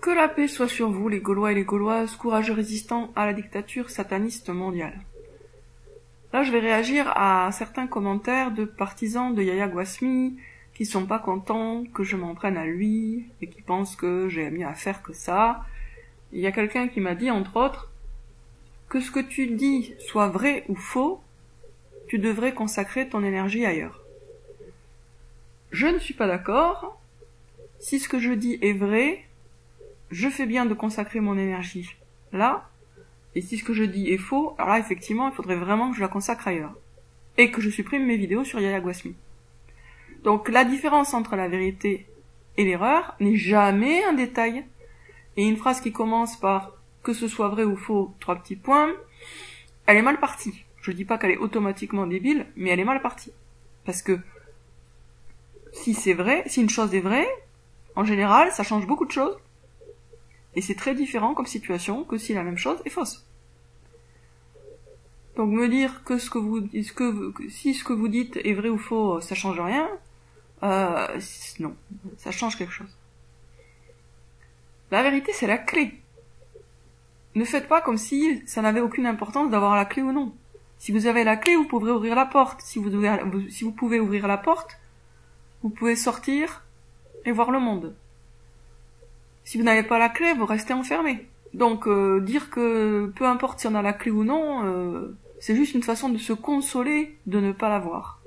Que la paix soit sur vous, les Gaulois et les Gauloises, courageux résistants à la dictature sataniste mondiale. Là, je vais réagir à certains commentaires de partisans de Yahya Gouasmi qui sont pas contents que je m'en prenne à lui et qui pensent que j'ai mieux à faire que ça. Il y a quelqu'un qui m'a dit, entre autres, que ce que tu dis soit vrai ou faux, tu devrais consacrer ton énergie ailleurs. Je ne suis pas d'accord. Si ce que je dis est vrai, je fais bien de consacrer mon énergie là, et si ce que je dis est faux, alors là, effectivement, il faudrait vraiment que je la consacre ailleurs. Et que je supprime mes vidéos sur Yahya Gouasmi. Donc, la différence entre la vérité et l'erreur n'est jamais un détail. Et une phrase qui commence par « que ce soit vrai ou faux, 3 petits points », elle est mal partie. Je dis pas qu'elle est automatiquement débile, mais elle est mal partie. Parce que, si c'est vrai, si une chose est vraie, en général, ça change beaucoup de choses. Et c'est très différent comme situation que si la même chose est fausse. Donc me dire que si ce que vous dites est vrai ou faux, ça change rien, non, ça change quelque chose. La vérité, c'est la clé. Ne faites pas comme si ça n'avait aucune importance d'avoir la clé ou non. Si vous avez la clé, vous pourrez ouvrir la porte. Si vous pouvez ouvrir la porte, vous pouvez sortir et voir le monde. Si vous n'avez pas la clé, vous restez enfermé. Donc, dire que peu importe si on a la clé ou non, c'est juste une façon de se consoler de ne pas l'avoir.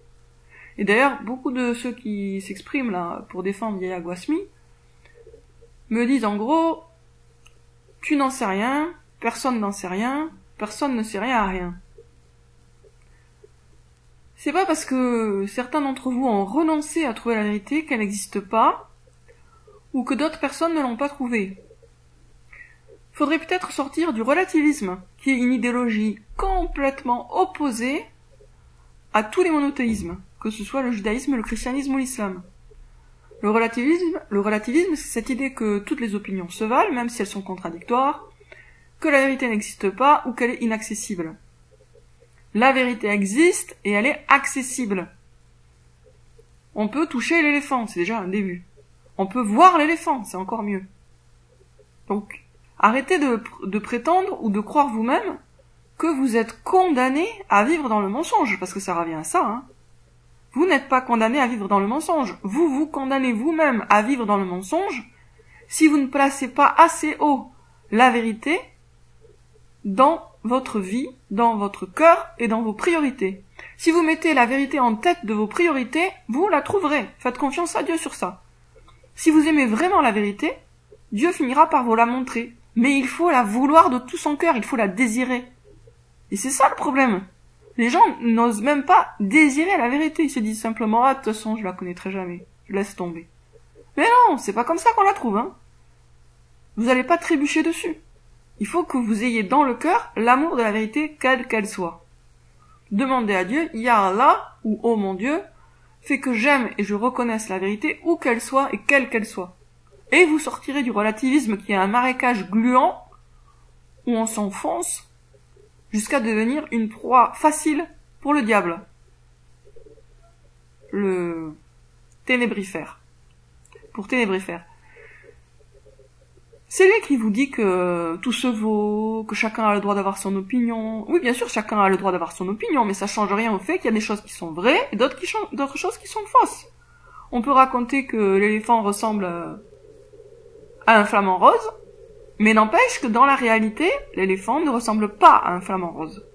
Et d'ailleurs, beaucoup de ceux qui s'expriment là pour défendre Yahya Gouasmi me disent en gros, tu n'en sais rien, personne n'en sait rien, personne ne sait rien à rien. C'est pas parce que certains d'entre vous ont renoncé à trouver la vérité qu'elle n'existe pas, ou que d'autres personnes ne l'ont pas trouvée. Faudrait peut-être sortir du relativisme, qui est une idéologie complètement opposée à tous les monothéismes, que ce soit le judaïsme, le christianisme ou l'islam. Le relativisme, c'est cette idée que toutes les opinions se valent, même si elles sont contradictoires, que la vérité n'existe pas ou qu'elle est inaccessible. La vérité existe et elle est accessible. On peut toucher l'éléphant, c'est déjà un début. On peut voir l'éléphant, c'est encore mieux. Donc, arrêtez de prétendre ou de croire vous-même que vous êtes condamné à vivre dans le mensonge, parce que ça revient à ça, hein. Vous n'êtes pas condamné à vivre dans le mensonge. Vous vous condamnez vous-même à vivre dans le mensonge si vous ne placez pas assez haut la vérité dans votre vie, dans votre cœur et dans vos priorités. Si vous mettez la vérité en tête de vos priorités, vous la trouverez. Faites confiance à Dieu sur ça. Si vous aimez vraiment la vérité, Dieu finira par vous la montrer. Mais il faut la vouloir de tout son cœur, il faut la désirer. Et c'est ça le problème. Les gens n'osent même pas désirer la vérité. Ils se disent simplement, ah, de toute façon, je la connaîtrai jamais. Je laisse tomber. Mais non, c'est pas comme ça qu'on la trouve, hein. Vous allez pas trébucher dessus. Il faut que vous ayez dans le cœur l'amour de la vérité, quelle qu'elle soit. Demandez à Dieu, Ya Allah, ou oh mon Dieu, fais que j'aime et je reconnaisse la vérité, où qu'elle soit et quelle qu'elle soit. Et vous sortirez du relativisme qui est un marécage gluant, où on s'enfonce, jusqu'à devenir une proie facile pour le diable. Le ténébrifère. Pour ténébrifère. C'est lui qui vous dit que tout se vaut, que chacun a le droit d'avoir son opinion. Oui, bien sûr, chacun a le droit d'avoir son opinion, mais ça change rien au fait qu'il y a des choses qui sont vraies et d'autres choses qui sont fausses. On peut raconter que l'éléphant ressemble à un flamant rose, mais n'empêche que dans la réalité, l'éléphant ne ressemble pas à un flamant rose.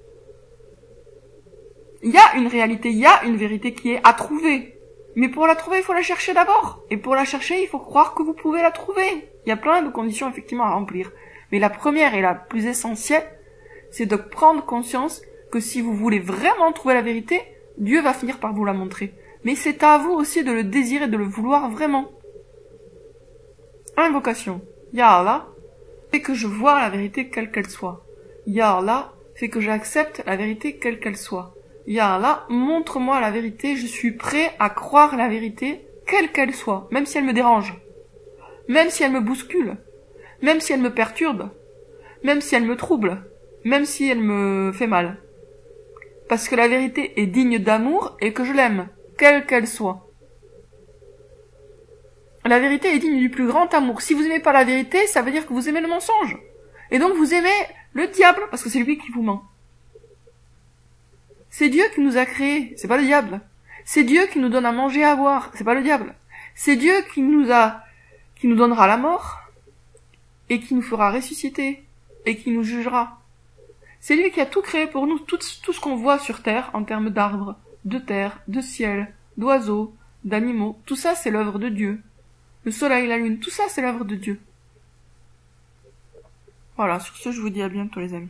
Il y a une réalité, il y a une vérité qui est à trouver. Mais pour la trouver, il faut la chercher d'abord. Et pour la chercher, il faut croire que vous pouvez la trouver. Il y a plein de conditions effectivement à remplir. Mais la première et la plus essentielle, c'est de prendre conscience que si vous voulez vraiment trouver la vérité, Dieu va finir par vous la montrer. Mais c'est à vous aussi de le désirer, de le vouloir vraiment. Invocation. Ya Allah, fais que je vois la vérité quelle qu'elle soit. Ya Allah, fais que j'accepte la vérité quelle qu'elle soit. Ya Allah, montre-moi la vérité, je suis prêt à croire la vérité, quelle qu'elle soit, même si elle me dérange, même si elle me bouscule, même si elle me perturbe, même si elle me trouble, même si elle me fait mal. Parce que la vérité est digne d'amour et que je l'aime, quelle qu'elle soit. La vérité est digne du plus grand amour. Si vous aimez pas la vérité, ça veut dire que vous aimez le mensonge. Et donc vous aimez le diable, parce que c'est lui qui vous ment. C'est Dieu qui nous a créés, c'est pas le diable. C'est Dieu qui nous donne à manger et à boire, c'est pas le diable. C'est Dieu qui nous donnera la mort, et qui nous fera ressusciter, et qui nous jugera. C'est lui qui a tout créé pour nous, tout ce qu'on voit sur terre, en termes d'arbres, de terre, de ciel, d'oiseaux, d'animaux, tout ça c'est l'œuvre de Dieu. Le soleil, la lune, tout ça c'est l'œuvre de Dieu. Voilà, sur ce je vous dis à bientôt les amis.